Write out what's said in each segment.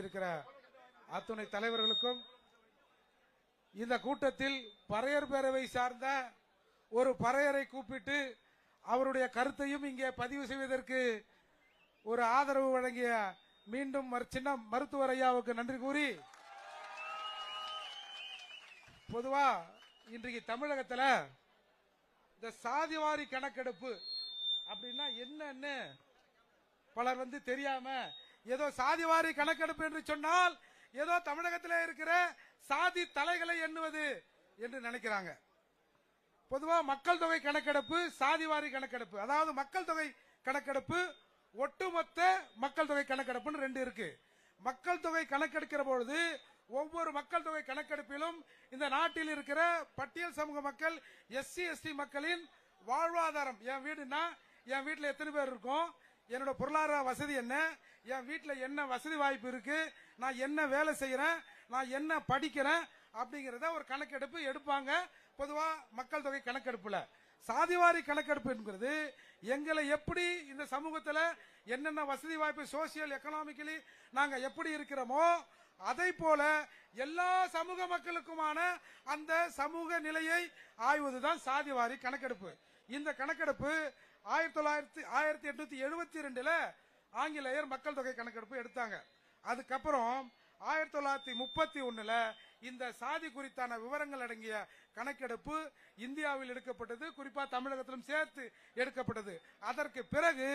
இருக்கிற அத்துணை தலைவர்களுக்கும் இந்த கூட்டத்தில் பறையர் பேரவை சார்ந்த ஒரு பறையரை கூப்பிட்டு அவருடைய கருத்தையும் இங்கே பதிவு செய்வதற்கு ஒரு ஆதரவு வழங்கிய மீண்டும் சின்ன மருத்துவர் ஐயாவுக்கு நன்றி கூறி, பொதுவா இன்றைக்கு தமிழகத்தில் இந்த சாதிவாரி கணக்கெடுப்பு அப்படின்னா என்னன்னு பலர் தெரியாம ஏதோ சாதிவாரி கணக்கெடுப்பு என்று சொன்னால் ஏதோ தமிழகத்தில் இருக்கிற சாதி தலைகளை எண்ணுவது என்று நினைக்கிறாங்க. பொதுவா மக்கள் தொகை கணக்கெடுப்பு, சாதிவாரி கணக்கெடுப்பு, அதாவது மக்கள் தொகை கணக்கெடுப்பு, ஒட்டுமொத்த மக்கள் தொகை கணக்கெடுப்புன்னு ரெண்டு இருக்கு. மக்கள் தொகை கணக்கெடுக்கிற பொழுது ஒவ்வொரு மக்கள் தொகை கணக்கெடுப்பிலும் இந்த நாட்டில் இருக்கிற பட்டியல் சமூக மக்கள், எஸ்சி எஸ்டி மக்களின் வாழ்வாதாரம், என் வீடுனா என் வீட்டில் எத்தனை பேர் இருக்கும், என்னோட பொருளாதார வசதி என்ன, என் வீட்டில் என்ன வசதி வாய்ப்பு இருக்கு, நான் என்ன வேலை செய்யறேன், நான் என்ன படிக்கிறேன் அப்படிங்கறத ஒரு கணக்கெடுப்பு எடுப்பாங்க. பொதுவா மக்கள் தொகை கணக்கெடுப்புல சாதிவாரி கணக்கெடுப்பு என்கிறது எங்களை எப்படி இந்த சமூகத்தில் என்னென்ன வசதி வாய்ப்பு, சோசியல் எக்கனாமிக்கலி நாங்க எப்படி இருக்கிறோமோ அதை போல எல்லா சமூக மக்களுக்குமான அந்த சமூக நிலையை ஆய்வதுதான் சாதிவாரி கணக்கெடுப்பு. இந்த கணக்கெடுப்பு 1872 ஆங்கிலேயர் மக்கள் தொகை கணக்கெடுப்பு எடுத்தாங்க. அதுக்கப்புறம் 1931 இந்த சாதி குறித்தான விவரங்கள் அடங்கிய கணக்கெடுப்பு இந்தியாவில் எடுக்கப்பட்டது, குறிப்பா தமிழகத்திலும் சேர்த்து எடுக்கப்பட்டது. அதற்கு பிறகு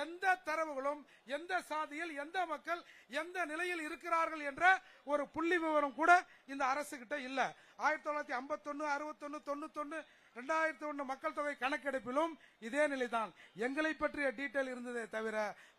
எந்த தரவுகளும் எந்த சாதியில் எந்த மக்கள் எந்த நிலையில் இருக்கிறார்கள் என்ற ஒரு புள்ளி விவரம் கூட இந்த அரசு கிட்ட இல்ல. 1951, 61, 91, 2001 மக்கள் தொகை கணக்கெடுப்பிலும் இதே நிலைதான். எங்களை பற்றிய டீட்டெயில் இருந்ததே தவிர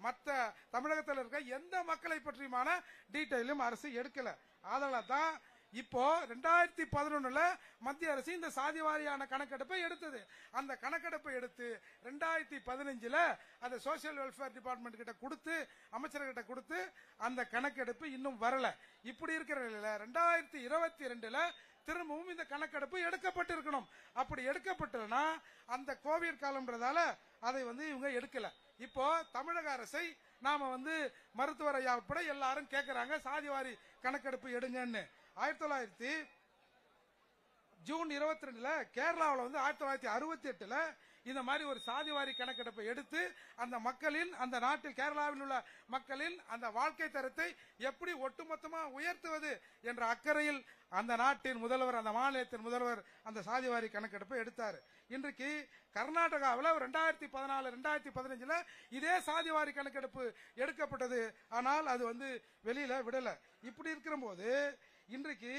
மற்ற தமிழகத்தில் இருக்க எந்த மக்களை பற்றியுமான டீட்டெயிலும் அரசு எடுக்கல. அதனால தான் இப்போ 2011 மத்திய அரசு இந்த சாதிவாரியான கணக்கெடுப்பை எடுத்தது. அந்த கணக்கெடுப்பை எடுத்து 2015 அந்த சோசியல் வெல்ஃபேர் டிபார்ட்மெண்ட் கிட்ட கொடுத்து, அமைச்சர்கிட்ட கொடுத்து, அந்த கணக்கெடுப்பு இன்னும் வரல. இப்படி இருக்கிற நிலையில 2022 திரும்பவும் இந்த கணக்கெடுப்பு எடுக்கப்பட்டிருக்கணும். அப்படி எடுக்கப்பட்டதுன்னா அந்த கோவிட் காலம்ன்றதால அதை இவங்க எடுக்கல. இப்போ தமிழக அரசை நாம மருத்துவர் ஐயா உட்பட எல்லாரும் கேட்கிறாங்க, சாதிவாரி கணக்கெடுப்பு எடுங்கன்னு. ஜூன் 22 கேரளாவில் 1968 இந்த மாதிரி ஒரு சாதிவாரி கணக்கெடுப்பை எடுத்து அந்த மக்களின், அந்த நாட்டில் கேரளாவில் உள்ள மக்களின் அந்த வாழ்க்கை தரத்தை எப்படி ஒட்டுமொத்தமா உயர்த்துவது என்ற அக்கறையில் அந்த நாட்டின் முதல்வர், அந்த மாநிலத்தின் முதல்வர் அந்த சாதிவாரி கணக்கெடுப்பை எடுத்தார். இன்றைக்கு கர்நாடகாவில் 2014, 2015 இதே சாதிவாரி கணக்கெடுப்பு எடுக்கப்பட்டது. ஆனால் அது வெளியில விடல. இப்படி இருக்கிற போது இன்றைக்கு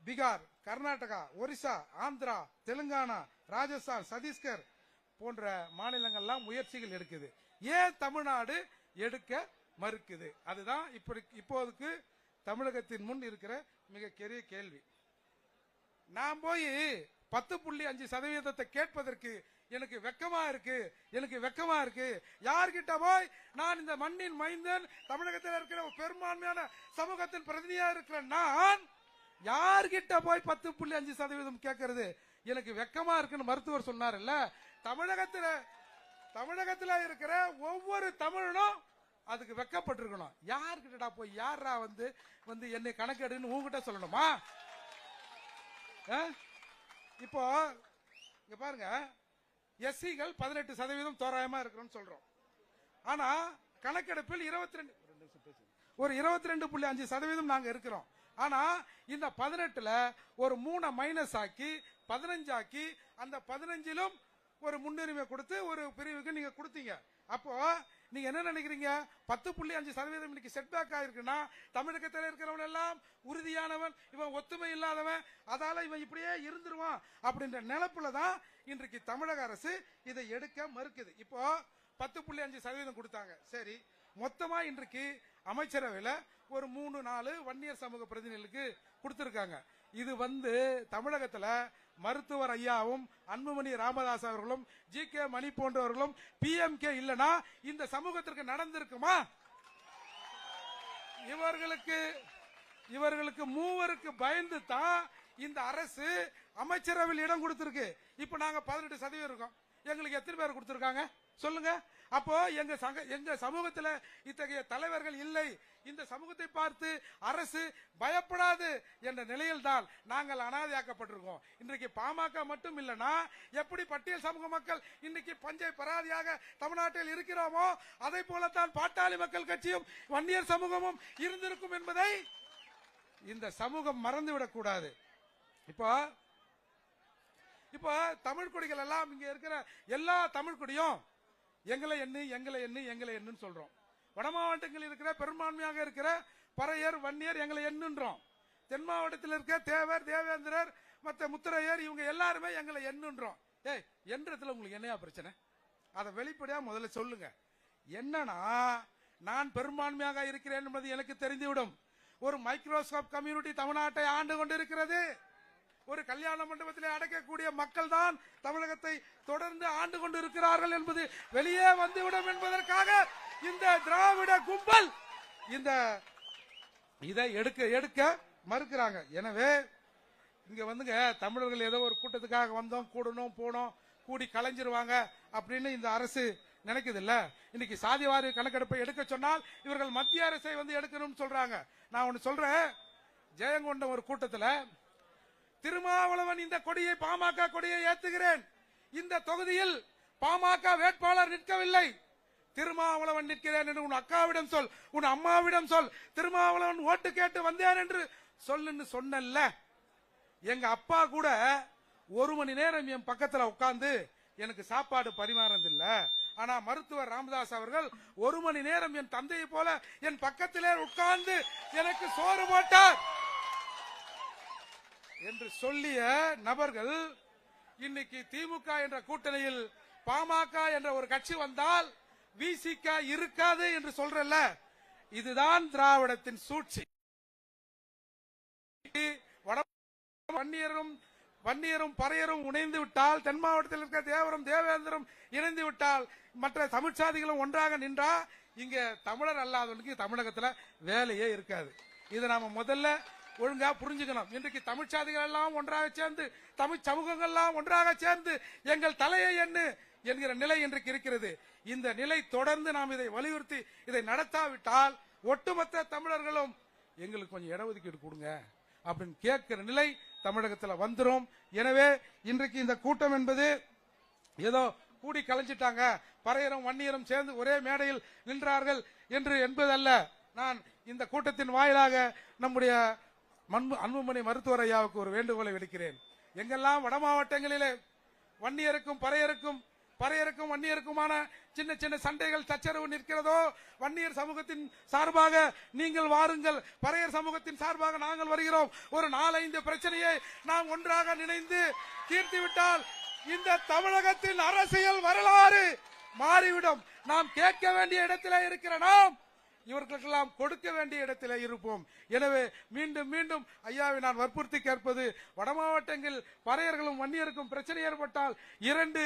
பீகார், கர்நாடகா, ஒரிசா, ஆந்திரா, தெலுங்கானா, ராஜஸ்தான், சத்தீஸ்கர் போன்ற மாநிலங்கள்லாம் முயற்சிகள் எடுக்குது. ஏன் தமிழ்நாடு எடுக்க மறுக்குது? அதுதான் இப்போதைக்கு தமிழகத்தின் முன் இருக்கிற மிகப்பெரிய கேள்வி. நான் போய் 10.5% கேட்பதற்கு எனக்கு வெக்கமா இருக்கு. யார்கிட்ட போய் நான் இந்த மண்ணின் மைந்தன், தமிழகத்தில் இருக்கிற பெரும்பான்மையான சமூகத்தின் பிரதிநிதியா இருக்கிற நான் யார்கிட்ட போய் 10.5% கேட்கறது? எனக்கு வெக்கமா இருக்குன்னு மருத்துவர் சொன்னார்ல. தமிழகத்துல இருக்கிற ஒவ்வொரு தமிழனும் அதுக்கு வெக்கப்பட்டிருக்கணும். யார்கிட்டடா போய் யாரா என்னை கணக்கெடுன்னு உங்ககிட்ட சொல்லணுமா? இப்போ இங்க பாருங்க, எஸ்சிகள் 18% தோராயமா இருக்கிறோம் சொல்றோம். ஆனா கணக்கெடுப்பில் 22.5% நாங்க இருக்கிறோம். ஆனா இந்த 18 ஒரு 3 மைனஸ் ஆக்கி 15 ஆக்கி அந்த 15லும் ஒரு முன்னுரிமை கொடுத்து ஒரு பிரிவுக்கு நீங்க கொடுத்தீங்க. அப்போ நீங்க என்ன நினைக்கிறீங்க? 10.5% இன்னைக்கு செட்பேக் ஆயிருக்குன்னா தமிழகத்தில் இருக்கிறவன் எல்லாம் உறுதியானவன், இவன் ஒத்துமை இல்லாதவன், அதால இவன் இப்படியே இருந்துருவான் அப்படின்ற நினைப்புல தான் இன்றைக்கு தமிழக அரசு இதை எடுக்க மறுக்குது. இப்போ 10.5% கொடுத்தாங்க. சரி, மொத்தமா இன்றைக்கு அமைச்சரவையில் ஒரு 3-4 வன்னியர் சமூக பிரதிநிதிகளுக்கு கொடுத்திருக்காங்க. இது தமிழகத்துல மருத்துவர் ஐயாவும் அன்புமணி ராமதாஸ் அவர்களும் ஜி.கே. மணி போன்றவர்களும் PMK இல்லனா இந்த சமூகத்திற்கு நடந்திருக்குமா? இவர்களுக்கு மூவருக்கு பயந்து தான் இந்த அரசு அமைச்சரவையில் இடம் கொடுத்திருக்கு. இப்ப நாங்க 18% இருக்கோம். எங்களுக்கு எத்தனை பேர் கொடுத்திருக்காங்க சொல்லுங்க? அப்போ எங்க சமூகத்தில் இத்தகைய தலைவர்கள் இல்லை, இந்த சமூகத்தை பார்த்து அரசு பயப்படாது என்ற நிலையில் தான் நாங்கள் அனாதையாக்கப்பட்டிருக்கோம். இன்றைக்கு பாமக மட்டும் இல்லைன்னா எப்படி பட்டியல் சமூக மக்கள் இன்னைக்கு பஞ்சை பராதியாக தமிழ்நாட்டில் இருக்கிறோமோ அதை போலத்தான் பாட்டாளி மக்கள் கட்சியும் வன்னியர் சமூகமும் இருந்திருக்கும் என்பதை இந்த சமூகம் மறந்துவிடக் கூடாது. இப்போ தமிழ் குடிகள் எல்லாம் இங்க இருக்கிற எல்லா தமிழ் குடியும் எங்களை எண்ணு சொல்றோம். வட மாவட்டங்களில் இருக்கிற பெரும்பான்மையாக இருக்கிற பறையர் வன்னியர் எங்களை எண்ணுன்றோம். தென் மாவட்டத்தில் இருக்க தேவர் தேவேந்திரர் மற்ற முத்திரையர் இவங்க எல்லாருமே எங்களை எண்ணுன்றோம். என்றதுல உங்களுக்கு என்னையா பிரச்சனை? அதை வெளிப்படையா முதல்ல சொல்லுங்க. என்னன்னா நான் பெரும்பான்மையாக இருக்கிறேன் என்பது எனக்கு தெரிந்துவிடும். ஒரு மைக்ரோசாப்ட் கம்யூனிட்டி தமிழ்நாட்டை ஆண்டு கொண்டிருக்கிறது. ஒரு கல்யாண மண்டபத்திலே அடைக்கக்கூடிய மக்கள் தான் தமிழகத்தை தொடர்ந்து ஆண்டு கொண்டு இருக்கிறார்கள் என்பது வெளியே வந்துவிடும் என்பதற்காக இந்த திராவிட கும்பல் இதை எடுக்க மறுக்கிறாங்க. எனவே இங்க வந்துங்க தமிழர்கள் ஏதோ ஒரு கூட்டத்துக்காக வந்தோம், கூடணும் போனோம், கூடி கலைஞ்சிருவாங்க அப்படின்னு இந்த அரசு நினைக்குது இல்ல. இன்னைக்கு சாதிவாரி கணக்கெடுப்பை எடுக்க சொன்னால் இவர்கள் மத்திய அரசை வந்து எடுக்கணும்னு சொல்றாங்க. நான் ஒன்னு சொல்றேன், ஜெயங்கொண்டம் ஒரு கூட்டத்தில் திருமாவளவன் இந்த கொடியை பாமக கொடியை ஏத்துகிறேன், இந்த தொகுதியில் பாமக வேட்பாளர் நிற்கவில்லை, திருமாவளவன் நிற்கிறேன் என்று உன் அக்காவிடம் சொல், உன் அம்மாவிடம் சொல், திருமாவளவன் ஓட்டு கேட்டு வந்தேன் என்று சொல்லுன்னு சொன்னல்ல. எங்க அப்பா கூட 1 மணி நேரம் என் பக்கத்துல உட்கார்ந்து எனக்கு சாப்பாடு பரிமாறதில்ல. ஆனா மருத்துவர் ராமதாஸ் அவர்கள் 1 மணி நேரம் என் தந்தையை போல என் பக்கத்திலே உட்கார்ந்து எனக்கு சோறு போட்டார் என்று சொல்லிய நபர்கள் இன்னைக்கு திமுக என்ற கூட்டணியில் பாமக என்ற ஒரு கட்சி வந்தால் விசிக இருக்காது என்று சொல்றல்ல. இதுதான் திராவிடத்தின் சூழ்ச்சி. வன்னியரும் பறையரும் இணைந்து விட்டால், தென் மாவட்டத்தில் இருக்க தேவரும் தேவேந்திரம் இணைந்து விட்டால், மற்ற தமிழ்ச்சாதிகளும் ஒன்றாக நின்றா இங்க தமிழர் அல்லாதவனுக்கு தமிழகத்துல வேலையே இருக்காது. இதை நாம முதல்ல ஒழுங்கா புரிஞ்சுக்கணும். இன்றைக்கு தமிழ்ச்சாதிகள் எல்லாம் ஒன்றாக சேர்ந்து, தமிழ் சமூகங்கள் எல்லாம் ஒன்றாக சேர்ந்து எங்கள் தலையை எண்ணு என்கிற நிலை இன்றைக்கு இருக்கிறது. இந்த நிலை தொடர்ந்து நாம் இதை வலியுறுத்தி இதை நடத்தாவிட்டால் ஒட்டுமொத்த தமிழர்களும் எங்களுக்கு கொஞ்சம் இடஒதுக்கீடு கொடுங்க அப்படின்னு கேட்கிற நிலை தமிழகத்தில் வந்துரும். எனவே இன்றைக்கு இந்த கூட்டம் என்பது ஏதோ கூடி கலைஞ்சிட்டாங்க, பறையரும் வன்னியரும் சேர்ந்து ஒரே மேடையில் நின்றார்கள் என்று என்பதல்ல. நான் இந்த கூட்டத்தின் வாயிலாக நம்முடைய அன்புமணி மருத்துவர் ஐயாவுக்கு ஒரு வேண்டுகோளை விடுக்கிறேன். எங்கெல்லாம் வட மாவட்டங்களிலே வன்னியருக்கும் பறையருக்கும் வன்னியருக்குமான சின்ன சின்ன சண்டைகள் சச்சரவு நிற்கிறதோ, வன்னியர் சமூகத்தின் சார்பாக நீங்கள் வாருங்கள், பறையர் சமூகத்தின் சார்பாக நாங்கள் வருகிறோம், ஒரு 4-5 பிரச்சனையை நாம் ஒன்றாக நினைந்து தீர்த்துவிட்டால் இந்த தமிழகத்தின் அரசியல் வரலாறு மாறிவிடும். நாம் கேட்க வேண்டிய இடத்திலே இருக்கிற நாம் இவர்களுக்கெல்லாம் கொடுக்க வேண்டிய இடத்திலே இருப்போம். எனவே மீண்டும் மீண்டும் ஐயாவை நான் வற்புறுத்தி கேட்பது, வட மாவட்டங்களில் பறையர்களும் வன்னியருக்கும் பிரச்சனை ஏற்பட்டால் 2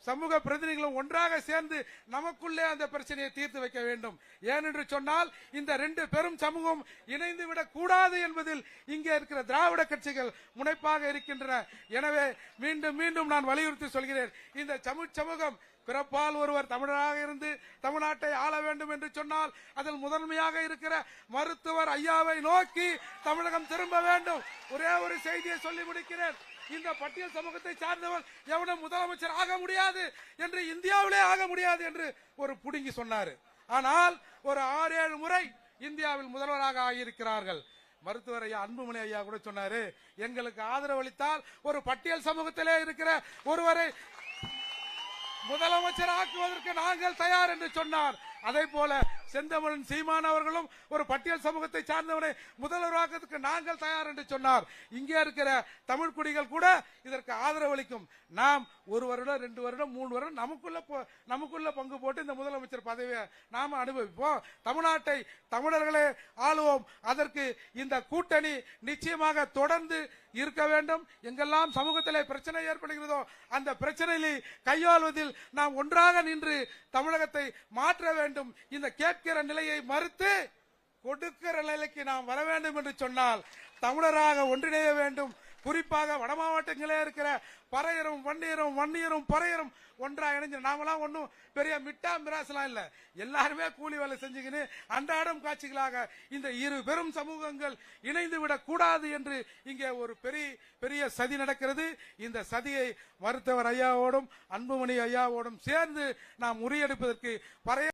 சமூக பிரதிநிதிகளும் ஒன்றாக சேர்ந்து நமக்குள்ளே அந்த பிரச்சனையை தீர்த்து வைக்க வேண்டும். ஏனென்று சொன்னால் இந்த 2 பெரும் சமூகம் இணைந்து விடக் கூடாது என்பதில் இங்கே இருக்கிற திராவிட கட்சிகள் முனைப்பாக இருக்கின்றன. எனவே மீண்டும் மீண்டும் நான் வலியுறுத்தி சொல்கிறேன், இந்த தமிழ் சமூகம் பிறப்பால் ஒருவர் தமிழராக இருந்து தமிழ்நாட்டை ஆள வேண்டும் என்று சொன்னால் அதில் முதன்மையாக இருக்கிற மருத்துவர் ஐயாவை நோக்கி தமிழகம் திரும்ப வேண்டும். ஒரே ஒரு செய்தியை சொல்லி முடிக்கிறேன். இந்த பட்டியல் சமூகத்தை சார்ந்தவர் எவனும் முதலமைச்சர் ஆக முடியாது என்று, இந்தியாவிலே ஆக முடியாது என்று ஒரு புடுங்கி சொன்னார். ஆனால் ஒரு 6-7 முறை இந்தியாவில் முதல்வராக ஆகியிருக்கிறார்கள். மருத்துவர் ஐயா அன்புமணி ஐயா கூட சொன்னாரு, எங்களுக்கு ஆதரவு அளித்தால் ஒரு பட்டியல் சமூகத்திலே இருக்கிற ஒருவரை முதலமைச்சர் ஆக்குவதற்கு நாங்கள் தயார் என்று சொன்னார். அதே போல செந்தமிழன் சீமான் அவர்களும் ஒரு பட்டியல் சமூகத்தை சார்ந்தவனை முதல்வராக்குவதற்கு நாங்கள் தயார் என்று சொன்னார். இங்கே இருக்கிற தமிழ் குடிகள் கூட இதற்கு ஆதரவு அளிக்கும். நாம் 1 வருடம் 2 வருடம் 3 வருடம் நமக்குள்ள பங்கு போட்டு இந்த முதலமைச்சர் பதவியை நாம அனுபவிப்போம். தமிழ்நாட்டை தமிழர்களே ஆளுவோம். அதற்கு இந்த கூட்டணி நிச்சயமாக தொடர்ந்து இருக்க வேண்டும். எங்கெல்லாம் சமூகத்திலே பிரச்சனை ஏற்படுகிறதோ அந்த பிரச்சனையை கையாள்வதில் நாம் ஒன்றாக நின்று தமிழகத்தை மாற்ற வேண்டும். இந்த கேட்கிற நிலையை மறுத்து கொடுக்கிற நிலைக்கு நாம் வர வேண்டும் என்று சொன்னால் தமிழராக ஒன்றிணைய வேண்டும், குறிப்பாக வட மாவட்டங்களே இருக்கிற பறையரும் வன்னியரும் பறையரும் ஒன்றா இணைஞ்சு நாமெல்லாம் ஒன்னும் பெரிய மிட்டா மிராசலாம் இல்ல, எல்லாருமே கூலி வேலை செஞ்சுக்கின்னு அன்றாடம் காட்சிகளாக இந்த இரு பெரும் சமூகங்கள் இணைந்து விடக் கூடாது என்று இங்கே ஒரு பெரிய சதி நடக்கிறது. இந்த சதியை மருத்துவர் ஐயாவோடும் அன்புமணி ஐயாவோடும் சேர்ந்து நாம் முறியடிப்பதற்கு பறைய